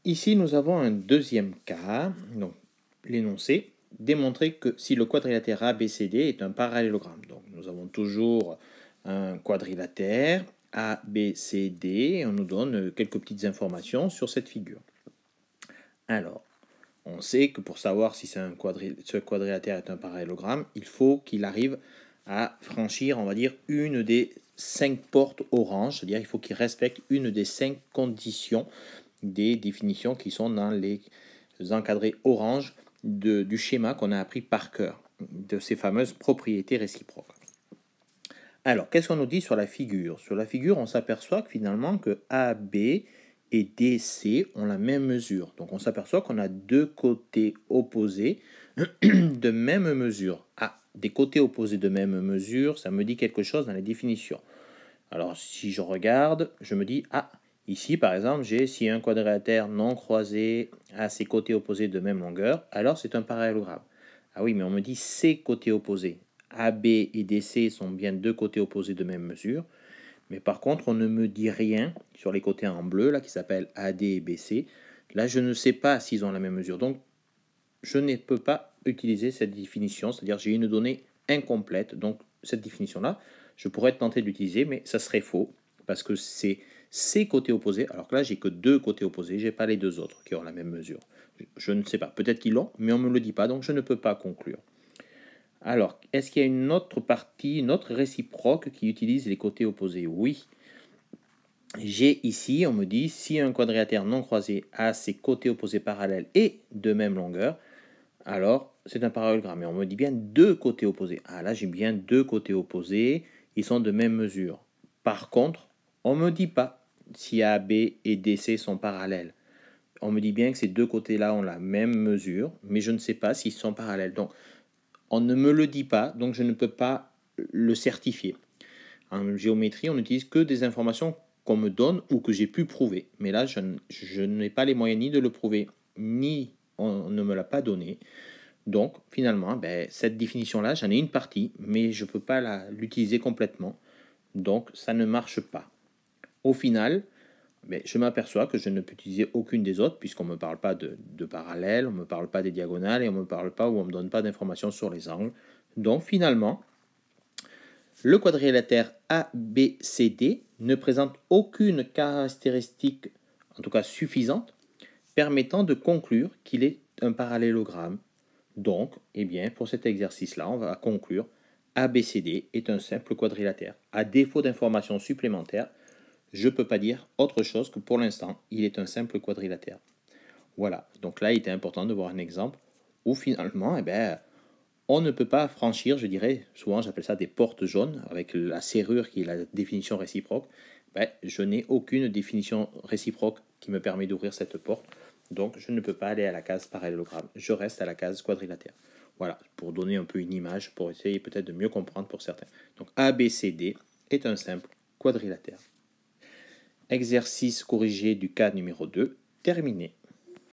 Ici, nous avons un deuxième cas, donc l'énoncé, démontrer que si le quadrilatère ABCD est un parallélogramme. Donc nous avons toujours un quadrilatère ABCD et on nous donne quelques petites informations sur cette figure. Alors, on sait que pour savoir si ce quadrilatère est un parallélogramme, il faut qu'il arrive à franchir, on va dire, une des 5 portes orange, c'est-à-dire il faut qu'il respecte une des 5 conditions des définitions qui sont dans les encadrés orange du schéma qu'on a appris par cœur, de ces fameuses propriétés réciproques. Alors, qu'est-ce qu'on nous dit sur la figure? Sur la figure, on s'aperçoit que finalement que AB et DC ont la même mesure. Donc on s'aperçoit qu'on a deux côtés opposés de même mesure. Ah, des côtés opposés de même mesure, ça me dit quelque chose dans les définitions. Alors si je regarde, je me dis, ah, ici par exemple, j'ai si un quadrilatère non croisé a ses côtés opposés de même longueur, alors c'est un parallélogramme. Ah oui, mais on me dit ces côtés opposés. AB et DC sont bien deux côtés opposés de même mesure. Mais par contre, on ne me dit rien sur les côtés en bleu, là, qui s'appellent AD et BC. Là, je ne sais pas s'ils ont la même mesure. Donc, je ne peux pas utiliser cette définition, c'est-à-dire j'ai une donnée incomplète. Donc, cette définition-là, je pourrais être tenté de l'utiliser, mais ça serait faux, parce que c'est ces côtés opposés, alors que là, j'ai que deux côtés opposés, je n'ai pas les deux autres qui ont la même mesure. Je ne sais pas, peut-être qu'ils l'ont, mais on ne me le dit pas, donc je ne peux pas conclure. Alors, est-ce qu'il y a une autre partie, une autre réciproque qui utilise les côtés opposés? Oui. J'ai ici, on me dit, si un quadrilatère non croisé a ses côtés opposés parallèles et de même longueur, alors c'est un parallélogramme. Et on me dit bien deux côtés opposés. Ah là, j'ai bien deux côtés opposés, ils sont de même mesure. Par contre, on ne me dit pas si AB et DC sont parallèles. On me dit bien que ces deux côtés-là ont la même mesure, mais je ne sais pas s'ils sont parallèles. Donc, on ne me le dit pas, donc je ne peux pas le certifier. En géométrie, on n'utilise que des informations qu'on me donne ou que j'ai pu prouver. Mais là, je n'ai pas les moyens ni de le prouver, ni on ne me l'a pas donné. Donc, finalement, cette définition-là, j'en ai une partie, mais je ne peux pas l'utiliser complètement. Donc, ça ne marche pas. Au final, je m'aperçois que je ne peux utiliser aucune des autres, puisqu'on ne me parle pas de parallèles, on ne me parle pas des diagonales, et on ne me parle pas ou on ne me donne pas d'informations sur les angles. Donc, finalement, le quadrilatère ABCD ne présente aucune caractéristique, en tout cas suffisante, permettant de conclure qu'il est un parallélogramme. Donc, pour cet exercice-là, on va conclure ABCD est un simple quadrilatère. À défaut d'informations supplémentaires, je ne peux pas dire autre chose que pour l'instant, il est un simple quadrilatère. Voilà, donc là, il était important de voir un exemple où finalement, on ne peut pas franchir, je dirais, souvent j'appelle ça des portes jaunes, avec la serrure qui est la définition réciproque. Je n'ai aucune définition réciproque qui me permet d'ouvrir cette porte, donc je ne peux pas aller à la case parallélogramme, je reste à la case quadrilatère. Voilà, pour donner un peu une image, pour essayer peut-être de mieux comprendre pour certains. Donc ABCD est un simple quadrilatère. Exercice corrigé du cas numéro 2, terminé.